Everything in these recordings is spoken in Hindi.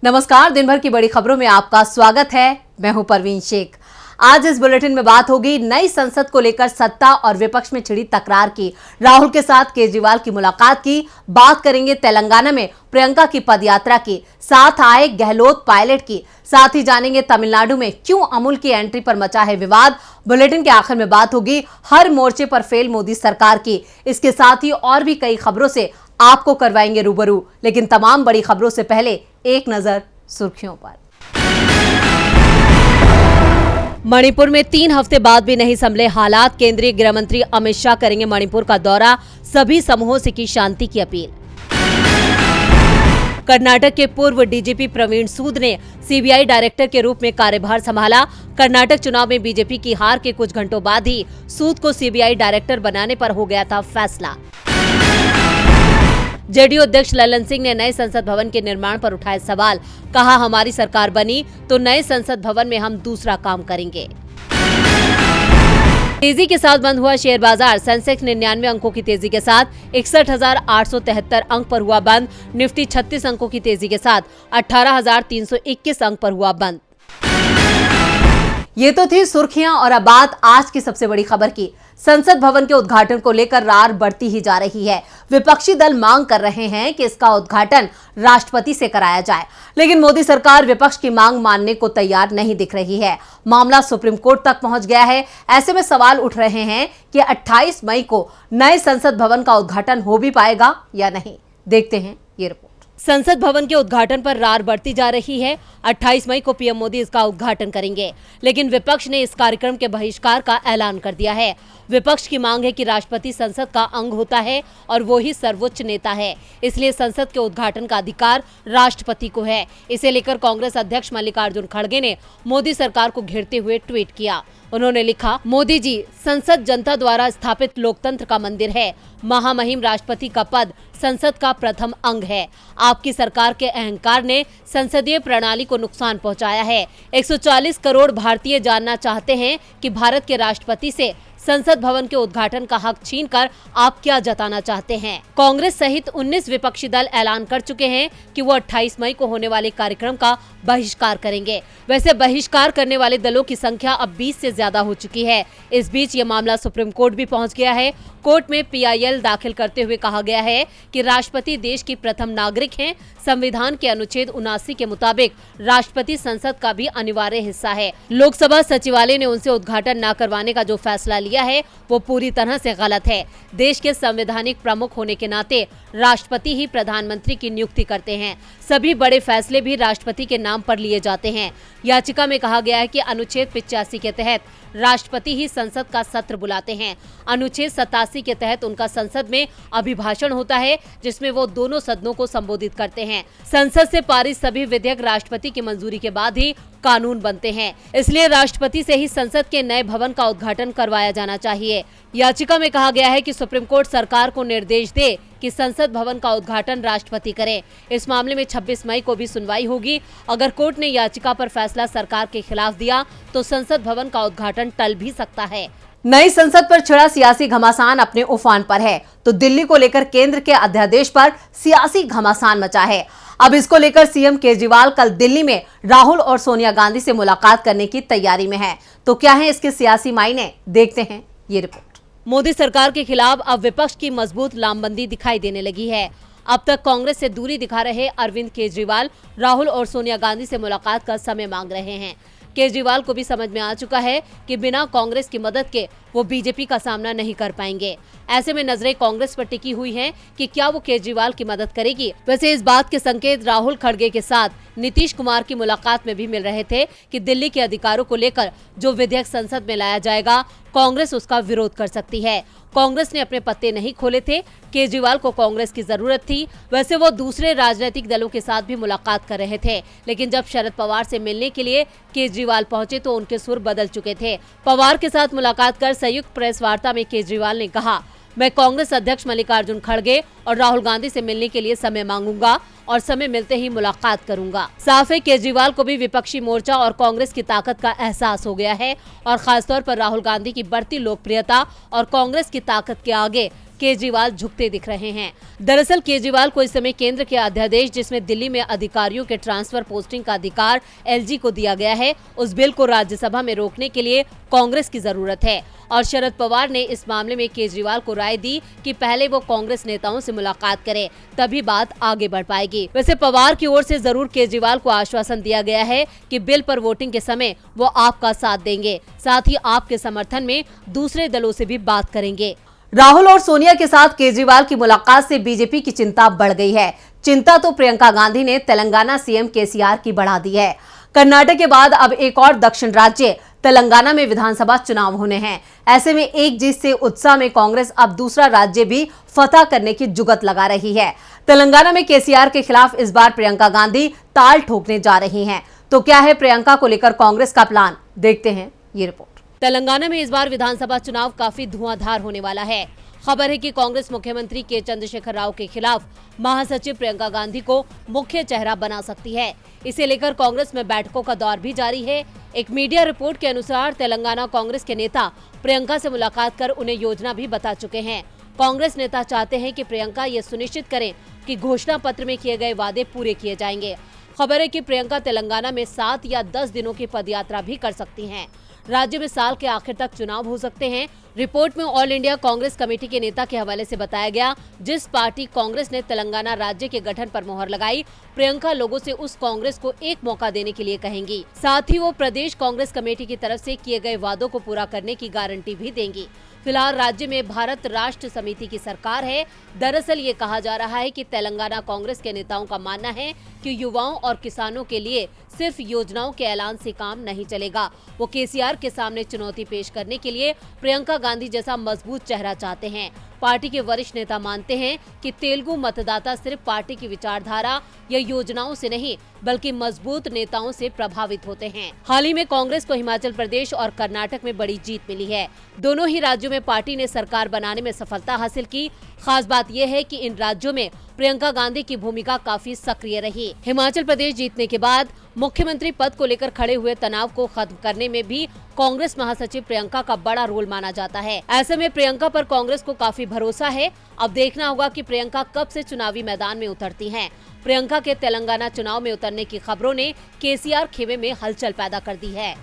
नमस्कार, दिन भर की बड़ी खबरों में आपका स्वागत है। मैं हूं परवीन शेख। आज इस बुलेटिन में बात होगी नई संसद को लेकर सत्ता और विपक्ष में छिड़ी तकरार की, राहुल के साथ केजरीवाल की मुलाकात की, बात करेंगे तेलंगाना में प्रियंका की पदयात्रा की, साथ आए गहलोत पायलट की, साथ ही जानेंगे तमिलनाडु में क्यों अमूल की एंट्री पर मचा है विवाद। बुलेटिन के आखिर में बात होगी हर मोर्चे पर फेल मोदी सरकार की। इसके साथ ही और भी कई खबरों से आपको करवाएंगे रूबरू, लेकिन तमाम बड़ी खबरों से पहले एक नजर सुर्खियों पर। मणिपुर में 3 हफ्ते बाद भी नहीं संभले हालात, केंद्रीय गृह मंत्री अमित शाह करेंगे मणिपुर का दौरा, सभी समूहों से की शांति की अपील। कर्नाटक के पूर्व डीजीपी प्रवीण सूद ने सीबीआई डायरेक्टर के रूप में कार्यभार संभाला। कर्नाटक चुनाव में बीजेपी की हार के कुछ घंटों बाद ही सूद को सीबीआई डायरेक्टर बनाने पर हो गया था फैसला। जेडीयू अध्यक्ष ललन सिंह ने नए संसद भवन के निर्माण पर उठाए सवाल, कहा हमारी सरकार बनी तो नए संसद भवन में हम दूसरा काम करेंगे। तेजी के साथ बंद हुआ शेयर बाजार, सेंसेक्स 99 अंकों की तेजी के साथ 61,873 अंक पर हुआ बंद। निफ्टी 36 अंकों की तेजी के साथ 18,321 अंक पर हुआ बंद। ये तो थी सुर्खियां और अब बात आज की सबसे बड़ी खबर की। संसद भवन के उद्घाटन को लेकर रार बढ़ती ही जा रही है। विपक्षी दल मांग कर रहे हैं कि इसका उद्घाटन राष्ट्रपति से कराया जाए, लेकिन मोदी सरकार विपक्ष की मांग मानने को तैयार नहीं दिख रही है। मामला सुप्रीम कोर्ट तक पहुंच गया है। ऐसे में सवाल उठ रहे हैं कि 28 मई को नए संसद भवन का उद्घाटन हो भी पाएगा या नहीं। देखते हैं ये रिपोर्ट। संसद भवन के उद्घाटन पर रार बढ़ती जा रही है। 28 मई को पीएम मोदी इसका उद्घाटन करेंगे, लेकिन विपक्ष ने इस कार्यक्रम के बहिष्कार का ऐलान कर दिया है। विपक्ष की मांग है कि राष्ट्रपति संसद का अंग होता है और वो ही सर्वोच्च नेता है, इसलिए संसद के उद्घाटन का अधिकार राष्ट्रपति को है। इसे लेकर कांग्रेस अध्यक्ष मल्लिकार्जुन खड़गे ने मोदी सरकार को घेरते हुए ट्वीट किया। उन्होंने लिखा, मोदी जी, संसद जनता द्वारा स्थापित लोकतंत्र का मंदिर है। महामहिम राष्ट्रपति का पद संसद का प्रथम अंग है। आपकी सरकार के अहंकार ने संसदीय प्रणाली को नुकसान पहुंचाया है। 140 करोड़ भारतीय जानना चाहते हैं कि भारत के राष्ट्रपति से संसद भवन के उद्घाटन का हक छीनकर आप क्या जताना चाहते हैं। कांग्रेस सहित 19 विपक्षी दल ऐलान कर चुके हैं कि वो 28 मई को होने वाले कार्यक्रम का बहिष्कार करेंगे। वैसे बहिष्कार करने वाले दलों की संख्या अब 20 से ज्यादा हो चुकी है। इस बीच ये मामला सुप्रीम कोर्ट भी पहुंच गया है। कोर्ट में पीआईएल दाखिल करते हुए कहा गया है कि राष्ट्रपति देश की प्रथम नागरिक हैं। संविधान के अनुच्छेद 79 के मुताबिक राष्ट्रपति संसद का भी अनिवार्य हिस्सा है। लोकसभा सचिवालय ने उनसे उद्घाटन न करवाने का जो फैसला लिया है वो पूरी तरह से गलत है। देश के संवैधानिक प्रमुख होने के नाते राष्ट्रपति ही प्रधानमंत्री की नियुक्ति करते हैं। सभी बड़े फैसले भी राष्ट्रपति के नाम पर लिए जाते हैं। याचिका में कहा गया है कि अनुच्छेद 85 के तहत राष्ट्रपति ही संसद का सत्र बुलाते हैं। अनुच्छेद 87 के तहत उनका संसद में अभिभाषण होता है, जिसमें वो दोनों सदनों को संबोधित करते हैं। संसद से पारित सभी विधेयक राष्ट्रपति की मंजूरी के बाद ही कानून बनते हैं, इसलिए राष्ट्रपति से ही संसद के नए भवन का उद्घाटन करवाया जाना चाहिए। याचिका में कहा गया है कि सुप्रीम कोर्ट सरकार को निर्देश दे कि संसद भवन का उद्घाटन राष्ट्रपति करें। इस मामले में 26 मई को भी सुनवाई होगी। अगर कोर्ट ने याचिका पर फैसला सरकार के खिलाफ दिया तो संसद भवन का उद्घाटन टल भी सकता है। नई संसद पर छिड़ा सियासी घमासान अपने उफान पर है, तो दिल्ली को लेकर केंद्र के अध्यादेश पर सियासी घमासान मचा है। अब इसको लेकर सीएम केजरीवाल कल दिल्ली में राहुल और सोनिया गांधी से मुलाकात करने की तैयारी में है। तो क्या है इसके सियासी मायने, देखते हैं ये रिपोर्ट। मोदी सरकार के खिलाफ अब विपक्ष की मजबूत लामबंदी दिखाई देने लगी है। अब तक कांग्रेस से दूरी दिखा रहे अरविंद केजरीवाल राहुल और सोनिया गांधी से मुलाकात का समय मांग रहे हैं। केजरीवाल को भी समझ में आ चुका है कि बिना कांग्रेस की मदद के वो बीजेपी का सामना नहीं कर पाएंगे। ऐसे में नजरें कांग्रेस पर टिकी हुई हैं कि क्या वो केजरीवाल की मदद करेगी। वैसे इस बात के संकेत राहुल खड़गे के साथ नीतीश कुमार की मुलाकात में भी मिल रहे थे कि दिल्ली के अधिकारों को लेकर जो विधेयक संसद में लाया जाएगा, कांग्रेस उसका विरोध कर सकती है। कांग्रेस ने अपने पत्ते नहीं खोले थे। केजरीवाल को कांग्रेस की जरूरत थी। वैसे वो दूसरे राजनीतिक दलों के साथ भी मुलाकात कर रहे थे, लेकिन जब शरद पवार से मिलने के लिए केजरीवाल पहुंचे तो उनके सुर बदल चुके थे। पवार के साथ मुलाकात कर संयुक्त प्रेस वार्ता में केजरीवाल ने कहा, मैं कांग्रेस अध्यक्ष मल्लिकार्जुन खड़गे और राहुल गांधी से मिलने के लिए समय मांगूंगा और समय मिलते ही मुलाकात करूंगा। साफ है केजरीवाल को भी विपक्षी मोर्चा और कांग्रेस की ताकत का एहसास हो गया है और खासतौर पर राहुल गांधी की बढ़ती लोकप्रियता और कांग्रेस की ताकत के आगे केजरीवाल झुकते दिख रहे हैं। दरअसल केजरीवाल को इस समय केंद्र के अध्यादेश, जिसमें दिल्ली में अधिकारियों के ट्रांसफर पोस्टिंग का अधिकार एलजी को दिया गया है, उस बिल को राज्यसभा में रोकने के लिए कांग्रेस की जरूरत है। और शरद पवार ने इस मामले में केजरीवाल को राय दी कि पहले वो कांग्रेस नेताओं से मुलाकात करे, तभी बात आगे बढ़ पाएगी। वैसे पवार की ओर से जरूर केजरीवाल को आश्वासन दिया गया है कि बिल पर वोटिंग के समय वो आपका साथ देंगे, साथ ही आपके समर्थन में दूसरे दलों से भी बात करेंगे। राहुल और सोनिया के साथ केजरीवाल की मुलाकात से बीजेपी की चिंता बढ़ गई है। चिंता तो प्रियंका गांधी ने तेलंगाना सीएम केसीआर की बढ़ा दी है। कर्नाटक के बाद अब एक और दक्षिण राज्य तेलंगाना में विधानसभा चुनाव होने हैं। ऐसे में एक जीत से उत्साह में कांग्रेस अब दूसरा राज्य भी फतह करने की जुगत लगा रही है। तेलंगाना में केसीआर के खिलाफ इस बार प्रियंका गांधी ताल ठोकने जा रही हैं। तो क्या है प्रियंका को लेकर कांग्रेस का प्लान, देखते हैं ये रिपोर्ट। तेलंगाना में इस बार विधानसभा चुनाव काफी धुआंधार होने वाला है। खबर है कि कांग्रेस मुख्यमंत्री के चंद्रशेखर राव के खिलाफ महासचिव प्रियंका गांधी को मुख्य चेहरा बना सकती है। इसे लेकर कांग्रेस में बैठकों का दौर भी जारी है। एक मीडिया रिपोर्ट के अनुसार तेलंगाना कांग्रेस के नेता प्रियंका से मुलाकात कर उन्हें योजना भी बता चुके हैं। कांग्रेस नेता चाहते हैं कि प्रियंका ये सुनिश्चित करें कि घोषणा पत्र में किए गए वादे पूरे किए जाएंगे। खबर है कि प्रियंका तेलंगाना में 7 या 10 दिनों की पदयात्रा भी कर सकती हैं। राज्य में साल के आखिर तक चुनाव हो सकते हैं। रिपोर्ट में ऑल इंडिया कांग्रेस कमेटी के नेता के हवाले से बताया गया, जिस पार्टी कांग्रेस ने तेलंगाना राज्य के गठन पर मोहर लगाई, प्रियंका लोगों से उस कांग्रेस को एक मौका देने के लिए कहेंगी। साथ ही वो प्रदेश कांग्रेस कमेटी की तरफ से किए गए वादों को पूरा करने की गारंटी भी देंगी। फिलहाल राज्य में भारत राष्ट्र समिति की सरकार है। दरअसल ये कहा जा रहा है कि तेलंगाना कांग्रेस के नेताओं का मानना है कि युवाओं और किसानों के लिए सिर्फ योजनाओं के ऐलान से काम नहीं चलेगा। वो केसीआर के सामने चुनौती पेश करने के लिए प्रियंका गांधी जैसा मजबूत चेहरा चाहते हैं। पार्टी के वरिष्ठ नेता मानते हैं कि तेलुगु मतदाता सिर्फ पार्टी की विचारधारा या योजनाओं से नहीं, बल्कि मजबूत नेताओं से प्रभावित होते हैं। हाल ही में कांग्रेस को हिमाचल प्रदेश और कर्नाटक में बड़ी जीत मिली है। दोनों ही राज्यों में पार्टी ने सरकार बनाने में सफलता हासिल की। खास बात यह है कि इन राज्यों में प्रियंका गांधी की भूमिका काफी सक्रिय रही। हिमाचल प्रदेश जीतने के बाद मुख्यमंत्री पद को लेकर खड़े हुए तनाव को खत्म करने में भी कांग्रेस महासचिव प्रियंका का बड़ा रोल माना जाता है। ऐसे में प्रियंका पर कांग्रेस को काफी भरोसा है। अब देखना होगा कि प्रियंका कब से चुनावी मैदान में उतरती हैं। प्रियंका के तेलंगाना चुनाव में उतरने की खबरों ने केसीआर खेमे में हलचल पैदा कर दी है।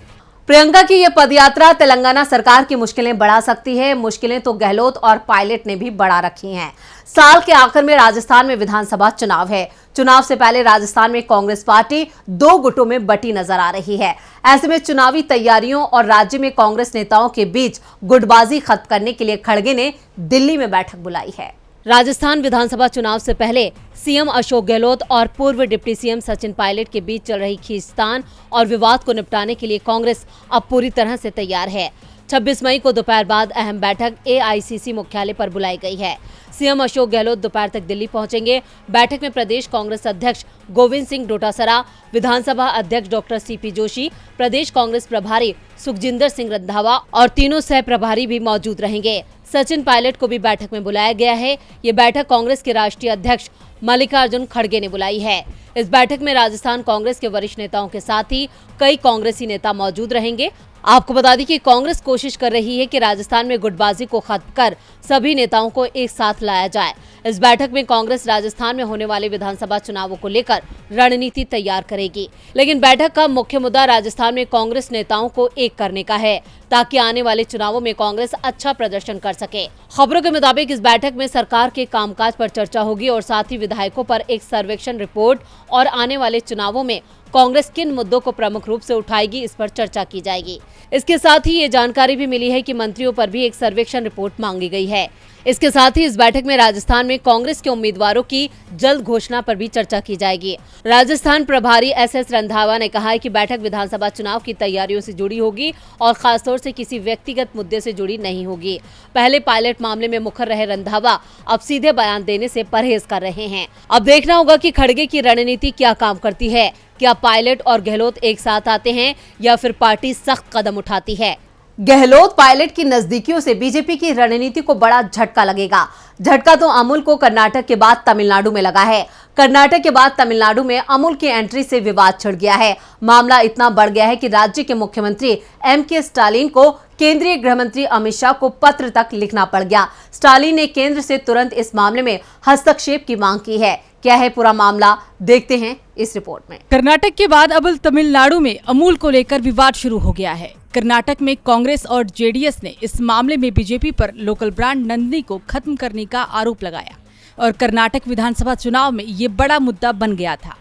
प्रियंका की ये पदयात्रा तेलंगाना सरकार की मुश्किलें बढ़ा सकती है। मुश्किलें तो गहलोत और पायलट ने भी बढ़ा रखी हैं। साल के आखिर में राजस्थान में विधानसभा चुनाव है। चुनाव से पहले राजस्थान में कांग्रेस पार्टी 2 गुटों में बटी नजर आ रही है। ऐसे में चुनावी तैयारियों और राज्य में कांग्रेस नेताओं के बीच गुटबाजी खत्म करने के लिए खड़गे ने दिल्ली में बैठक बुलाई है। राजस्थान विधानसभा चुनाव से पहले सीएम अशोक गहलोत और पूर्व डिप्टी सीएम सचिन पायलट के बीच चल रही खींचतान और विवाद को निपटाने के लिए कांग्रेस अब पूरी तरह से तैयार है। 26 मई को दोपहर बाद अहम बैठक एआईसीसी मुख्यालय पर बुलाई गई है। सीएम अशोक गहलोत दोपहर तक दिल्ली पहुंचेंगे। बैठक में प्रदेश कांग्रेस अध्यक्ष गोविंद सिंह डोटासरा, विधानसभा अध्यक्ष डॉक्टर सीपी जोशी, प्रदेश कांग्रेस प्रभारी सुखजिंदर सिंह रंधावा और तीनों सह प्रभारी भी मौजूद रहेंगे। सचिन पायलट को भी बैठक में बुलाया गया है। ये बैठक कांग्रेस के राष्ट्रीय अध्यक्ष मल्लिकार्जुन खड़गे ने बुलाई है। इस बैठक में राजस्थान कांग्रेस के वरिष्ठ नेताओं के साथ ही कई कांग्रेसी नेता मौजूद रहेंगे। आपको बता दें कि कांग्रेस कोशिश कर रही है कि राजस्थान में गुटबाजी को खत्म कर सभी नेताओं को एक साथ लाया जाए। इस बैठक में कांग्रेस राजस्थान में होने वाले विधानसभा चुनावों को लेकर रणनीति तैयार करेगी। लेकिन बैठक का मुख्य मुद्दा राजस्थान में कांग्रेस नेताओं को एक करने का है, ताकि आने वाले चुनावों में कांग्रेस अच्छा प्रदर्शन कर सके। खबरों के मुताबिक इस बैठक में सरकार के कामकाज पर चर्चा होगी और साथ ही विधायकों पर एक सर्वेक्षण रिपोर्ट और आने वाले चुनावों में कांग्रेस किन मुद्दों को प्रमुख रूप से उठाएगी, इस पर चर्चा की जाएगी। इसके साथ ही ये जानकारी भी मिली है कि मंत्रियों पर भी एक सर्वेक्षण रिपोर्ट मांगी गई है। इसके साथ ही इस बैठक में राजस्थान में कांग्रेस के उम्मीदवारों की जल्द घोषणा पर भी चर्चा की जाएगी। राजस्थान प्रभारी एसएस रंधावा ने कहा है कि बैठक विधानसभा चुनाव की तैयारियों से जुड़ी होगी और खासतौर से किसी व्यक्तिगत मुद्दे से जुड़ी नहीं होगी। पहले पायलट मामले में मुखर रहे रंधावा अब सीधे बयान देने से परहेज कर रहे हैं। अब देखना होगा कि खड़गे की रणनीति क्या काम करती है। क्या पायलट और गहलोत एक साथ आते हैं या फिर पार्टी सख्त कदम उठाती है। गहलोत पायलट की नजदीकियों से बीजेपी की रणनीति को बड़ा झटका लगेगा। झटका तो अमूल को कर्नाटक के बाद तमिलनाडु में लगा है। कर्नाटक के बाद तमिलनाडु में अमूल की एंट्री से विवाद छिड़ गया है। मामला इतना बढ़ गया है कि राज्य के मुख्यमंत्री एम.के. स्टालिन को केंद्रीय गृह मंत्री अमित शाह को पत्र तक लिखना पड़ गया। स्टालिन ने केंद्र से तुरंत इस मामले में हस्तक्षेप की मांग की है। क्या है पूरा मामला, देखते हैं इस रिपोर्ट में। कर्नाटक के बाद अब तमिलनाडु में अमूल को लेकर विवाद शुरू हो गया है। कर्नाटक में कांग्रेस और जेडीएस ने इस मामले में बीजेपी पर लोकल ब्रांड नंदिनी को खत्म करने का आरोप लगाया और कर्नाटक विधानसभा चुनाव में ये बड़ा मुद्दा बन गया था।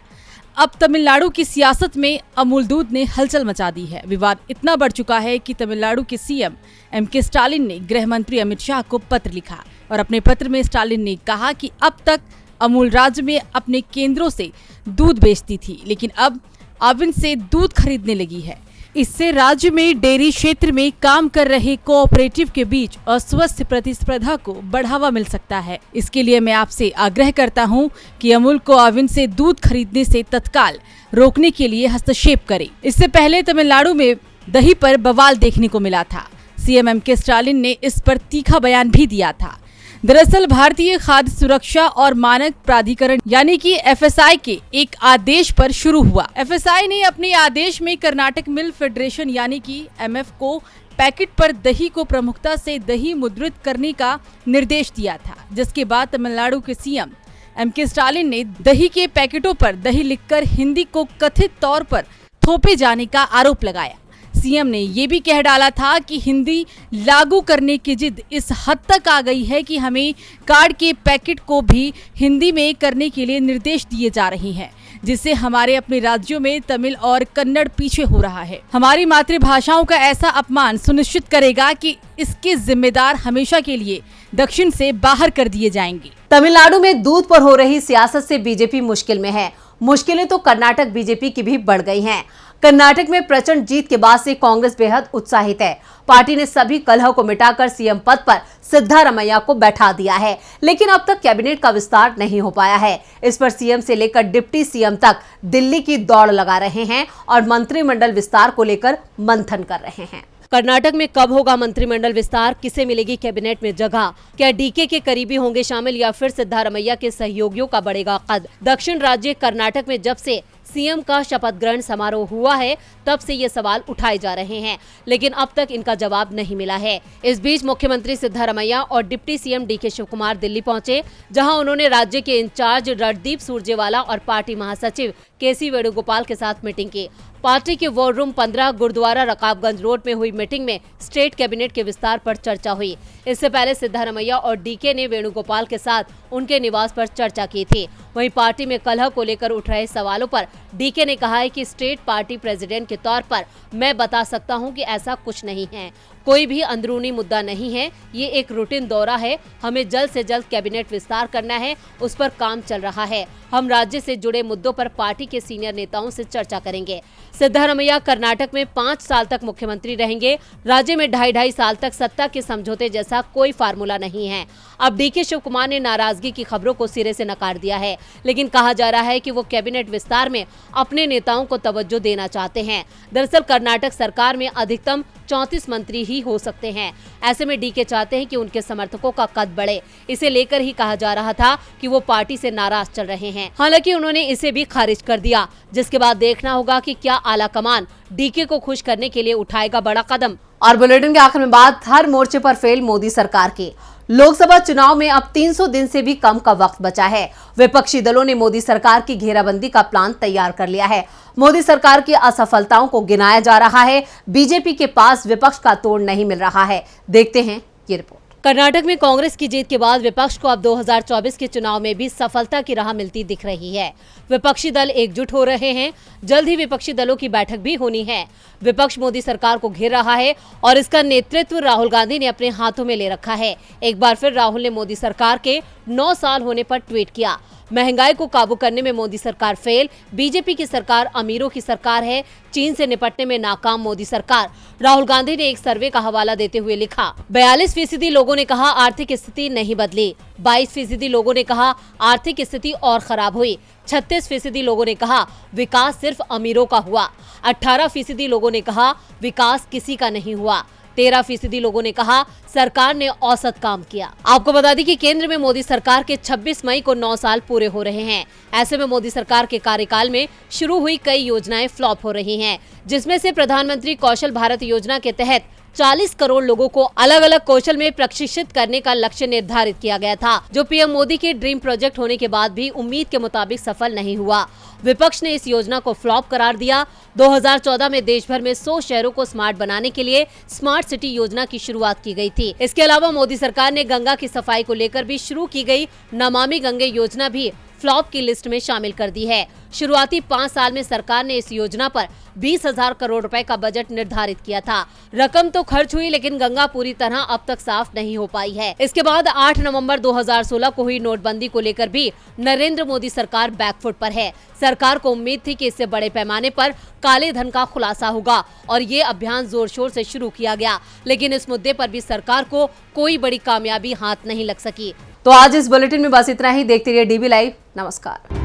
अब तमिलनाडु की सियासत में अमूल दूध ने हलचल मचा दी है। विवाद इतना बढ़ चुका है कि तमिलनाडु के सीएम एम.के. स्टालिन ने गृह मंत्री अमित शाह को पत्र लिखा और अपने पत्र में स्टालिन ने कहा कि अब तक अमूल राज्य में अपने केंद्रों से दूध बेचती थी, लेकिन अब आविन से दूध खरीदने लगी है। इससे राज्य में डेयरी क्षेत्र में काम कर रहे कोऑपरेटिव के बीच अस्वस्थ प्रतिस्पर्धा को बढ़ावा मिल सकता है। इसके लिए मैं आपसे आग्रह करता हूं कि अमूल को आविन से दूध खरीदने से तत्काल रोकने के लिए हस्तक्षेप करें। इससे पहले तमिलनाडु में दही पर बवाल देखने को मिला था। CM MK. स्टालिन ने इस पर तीखा बयान भी दिया था। दरअसल भारतीय खाद्य सुरक्षा और मानक प्राधिकरण यानी कि FSI के एक आदेश पर शुरू हुआ। FSI ने अपने आदेश में कर्नाटक मिल्क फेडरेशन यानी कि MF को पैकेट पर दही को प्रमुखता से दही मुद्रित करने का निर्देश दिया था, जिसके बाद तमिलनाडु के सीएम एम.के. स्टालिन ने दही के पैकेटों पर दही लिखकर हिंदी को कथित तौर पर थोपे जाने का आरोप लगाया। सीएम ने ये भी कह डाला था कि हिंदी लागू करने की जिद इस हद तक आ गई है कि हमें कार्ड के पैकेट को भी हिंदी में करने के लिए निर्देश दिए जा रहे हैं, जिससे हमारे अपने राज्यों में तमिल और कन्नड़ पीछे हो रहा है। हमारी मातृभाषाओं का ऐसा अपमान सुनिश्चित करेगा कि इसके जिम्मेदार हमेशा के लिए दक्षिण से बाहर कर दिए जाएंगे। तमिलनाडु में दूध पर हो रही सियासत से बीजेपी मुश्किल में है। मुश्किलें तो कर्नाटक बीजेपी की भी बढ़ गई हैं। कर्नाटक में प्रचंड जीत के बाद से कांग्रेस बेहद उत्साहित है। पार्टी ने सभी कलह को मिटाकर सीएम पद पर सिद्धारमैया को बैठा दिया है, लेकिन अब तक कैबिनेट का विस्तार नहीं हो पाया है। इस पर सीएम से लेकर डिप्टी सीएम तक दिल्ली की दौड़ लगा रहे हैं और मंत्रिमंडल विस्तार को लेकर मंथन कर रहे हैं। कर्नाटक में कब होगा मंत्रिमंडल विस्तार, किसे मिलेगी कैबिनेट में जगह, क्या डीके के करीबी होंगे शामिल या फिर सिद्धारमैया के सहयोगियों का बढ़ेगा कद। दक्षिण राज्य कर्नाटक में जब से सीएम का शपथ ग्रहण समारोह हुआ है तब से ये सवाल उठाए जा रहे हैं, लेकिन अब तक इनका जवाब नहीं मिला है। इस बीच मुख्यमंत्री सिद्धारमैया और deputy CM D K. Shivakumar Delhi पहुंचे, जहां उन्होंने राज्य के इंचार्ज रणदीप सुरजेवाला और पार्टी महासचिव के.सी. वेणुगोपाल के साथ मीटिंग की। पार्टी के war room 15 Gurudwara Rakabganj road में हुई मीटिंग में स्टेट कैबिनेट के विस्तार पर चर्चा हुई। इससे पहले सिद्धारमैया और डीके ने वेणुगोपाल के साथ उनके निवास पर चर्चा की थी। वहीं पार्टी में कलह को लेकर उठ रहे सवालों पर डीके ने कहा है कि स्टेट पार्टी प्रेसिडेंट के तौर पर मैं बता सकता हूं कि ऐसा कुछ नहीं है, कोई भी अंदरूनी मुद्दा नहीं है, ये एक रूटीन दौरा है। हमें जल्द से जल्द कैबिनेट विस्तार करना है, उस पर काम चल रहा है। हम राज्य से जुड़े मुद्दों पर पार्टी के सीनियर नेताओं से चर्चा करेंगे। सिद्धारमैया कर्नाटक में 5 साल तक मुख्यमंत्री रहेंगे। राज्य में 2.5 साल तक सत्ता के समझौते जैसा कोई फार्मूला नहीं है। अब डी.के. शिवकुमार ने नाराजगी की खबरों को सिरे से नकार दिया है, लेकिन कहा जा रहा है कि वो कैबिनेट विस्तार में अपने नेताओं को तवज्जो देना चाहते हैं। दरअसल कर्नाटक सरकार में अधिकतम 34 मंत्री ही हो सकते हैं। ऐसे में डीके चाहते हैं कि उनके समर्थकों का कद बढ़े। इसे लेकर ही कहा जा रहा था कि वो पार्टी से नाराज चल रहे हैं। हालांकि उन्होंने इसे भी खारिज कर दिया, जिसके बाद देखना होगा कि क्या आला कमान डीके को खुश करने के लिए उठाएगा बड़ा कदम। और बुलेटिन के आखिर में बात हर मोर्चे पर फेल मोदी सरकार की। लोकसभा चुनाव में अब 300 दिन से भी कम का वक्त बचा है। विपक्षी दलों ने मोदी सरकार की घेराबंदी का प्लान तैयार कर लिया है। मोदी सरकार की असफलताओं को गिनाया जा रहा है। बीजेपी के पास विपक्ष का तोड़ नहीं मिल रहा है। देखते हैं ये रिपोर्ट। कर्नाटक में कांग्रेस की जीत के बाद विपक्ष को अब 2024 के चुनाव में भी सफलता की राह मिलती दिख रही है। विपक्षी दल एकजुट हो रहे हैं। जल्द ही विपक्षी दलों की बैठक भी होनी है। विपक्ष मोदी सरकार को घेर रहा है और इसका नेतृत्व राहुल गांधी ने अपने हाथों में ले रखा है। एक बार फिर राहुल ने मोदी सरकार के 9 साल होने पर ट्वीट किया। महंगाई को काबू करने में मोदी सरकार फेल, बीजेपी की सरकार अमीरों की सरकार है, चीन से निपटने में नाकाम मोदी सरकार। राहुल गांधी ने एक सर्वे का हवाला देते हुए लिखा, 42% लोगों ने कहा आर्थिक स्थिति नहीं बदली, 22% लोगों ने कहा आर्थिक स्थिति और खराब हुई, 36% लोगों ने कहा विकास सिर्फ अमीरों का हुआ, 18% लोगों ने कहा विकास किसी का नहीं हुआ, 13% लोगों ने कहा सरकार ने औसत काम किया। आपको बता दें कि केंद्र में मोदी सरकार के 26 मई को 9 साल पूरे हो रहे हैं। ऐसे में मोदी सरकार के कार्यकाल में शुरू हुई कई योजनाएं फ्लॉप हो रही हैं, जिसमें से प्रधानमंत्री कौशल भारत योजना के तहत 40 करोड़ लोगों को अलग अलग कौशल में प्रशिक्षित करने का लक्ष्य निर्धारित किया गया था, जो पीएम मोदी के ड्रीम प्रोजेक्ट होने के बाद भी उम्मीद के मुताबिक सफल नहीं हुआ। विपक्ष ने इस योजना को फ्लॉप करार दिया। 2014 में देश भर में 100 शहरों को स्मार्ट बनाने के लिए स्मार्ट सिटी योजना की शुरुआत की गई थी। इसके अलावा मोदी सरकार ने गंगा की सफाई को लेकर भी शुरू की गई नमामि गंगे योजना भी फ्लॉप की लिस्ट में शामिल कर दी है। शुरुआती 5 साल में सरकार ने इस योजना पर 20,000 करोड़ रुपए का बजट निर्धारित किया था। रकम तो खर्च हुई, लेकिन गंगा पूरी तरह अब तक साफ नहीं हो पाई है। इसके बाद 8 नवंबर 2016 को हुई नोटबंदी को लेकर भी नरेंद्र मोदी सरकार बैकफुट पर है। सरकार को उम्मीद थी कि इससे बड़े पैमाने पर काले धन का खुलासा होगा और ये अभियान जोर शोर से शुरू किया गया, लेकिन इस मुद्दे पर भी सरकार को कोई बड़ी कामयाबी हाथ नहीं लग सकी। तो आज इस बुलेटिन में बस इतना ही। देखते रहिए डीबी लाइव। नमस्कार।